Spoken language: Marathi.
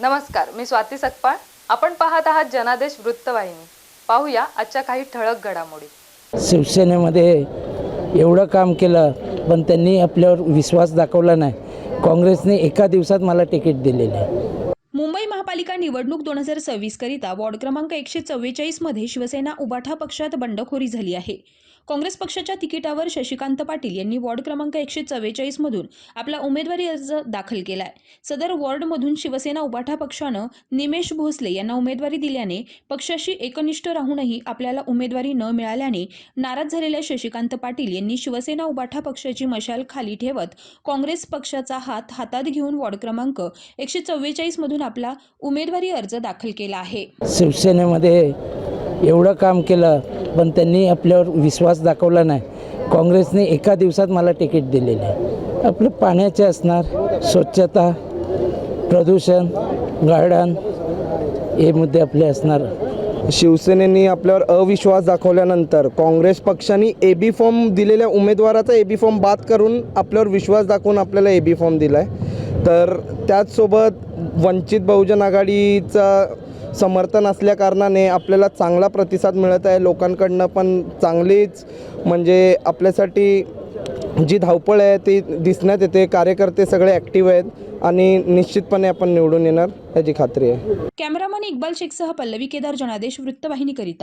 नमस्कार, मी स्वाती सकपाळ. आपण पाहत आहात जनादेश वृत्तवाहिनी. पाहूया आजच्या काही ठळक घडामोडी. शिवसेनेमध्ये एवढं काम केलं, पण त्यांनी आपल्यावर विश्वास दाखवला नाही. काँग्रेसने एका दिवसात मला तिकीट दिलेलं आहे. मुंबई महापालिका निवडणूक 2026 करिता वॉर्ड क्रमांक 144 मध्ये शिवसेना उबाठा पक्षात बंडखोरी झाली आहे. काँग्रेस पक्षाच्या तिकिटावर शशिकांत पाटील यांनी वॉर्ड क्रमांक 144 मधून आपला उमेदवारी अर्ज दाखल केलाय. सदर वॉर्डमधून शिवसेना उबाठा पक्षानं निमेश भोसले यांना उमेदवारी दिल्याने पक्षाशी एकनिष्ठ राहूनही आपल्याला उमेदवारी न मिळाल्याने नाराज झालेल्या शशिकांत पाटील यांनी शिवसेना उबाठा पक्षाची मशाल खाली ठेवत काँग्रेस पक्षाचा हात हातात घेऊन वॉर्ड क्रमांक 144 मधून आपला उमेदवारी अर्ज दाखल केला आहे. शिवसेनेमध्ये एवढं काम केलं, पण त्यांनी आपल्यावर विश्वास दाखवला नाही. काँग्रेसने एका दिवसात मला तिकीट दिलेलं आहे. आपलं पाण्याचे असणार, स्वच्छता, प्रदूषण, गार्डन हे मुद्दे आपले असणार. शिवसेनेने आपल्यावर अविश्वास दाखवल्यानंतर काँग्रेस पक्षाने एबी फॉर्म दिलेल्या उमेदवाराचा एबी फॉर्म बाद करून आपल्यावर विश्वास दाखवून आपल्याला एबी फॉर्म दिला आहे. तर त्याचसोबत वंचित बहुजन आघाडीचा समर्थन असल्याकारणाने आपल्याला चांगला प्रतिसाद मिळत आहे. लोकांकडनं पण चांगलीच म्हणजे आपल्यासाठी जी धावपळ आहे ती दिसण्यात येते. कार्यकर्ते सगळे ॲक्टिव्ह आहेत आणि निश्चितपणे आपण निवडून येणार याची खात्री आहे. कॅमेरामन इक्बाल शेखसह पल्लवी केदार, जनादेश वृत्तवाहिनीकरिता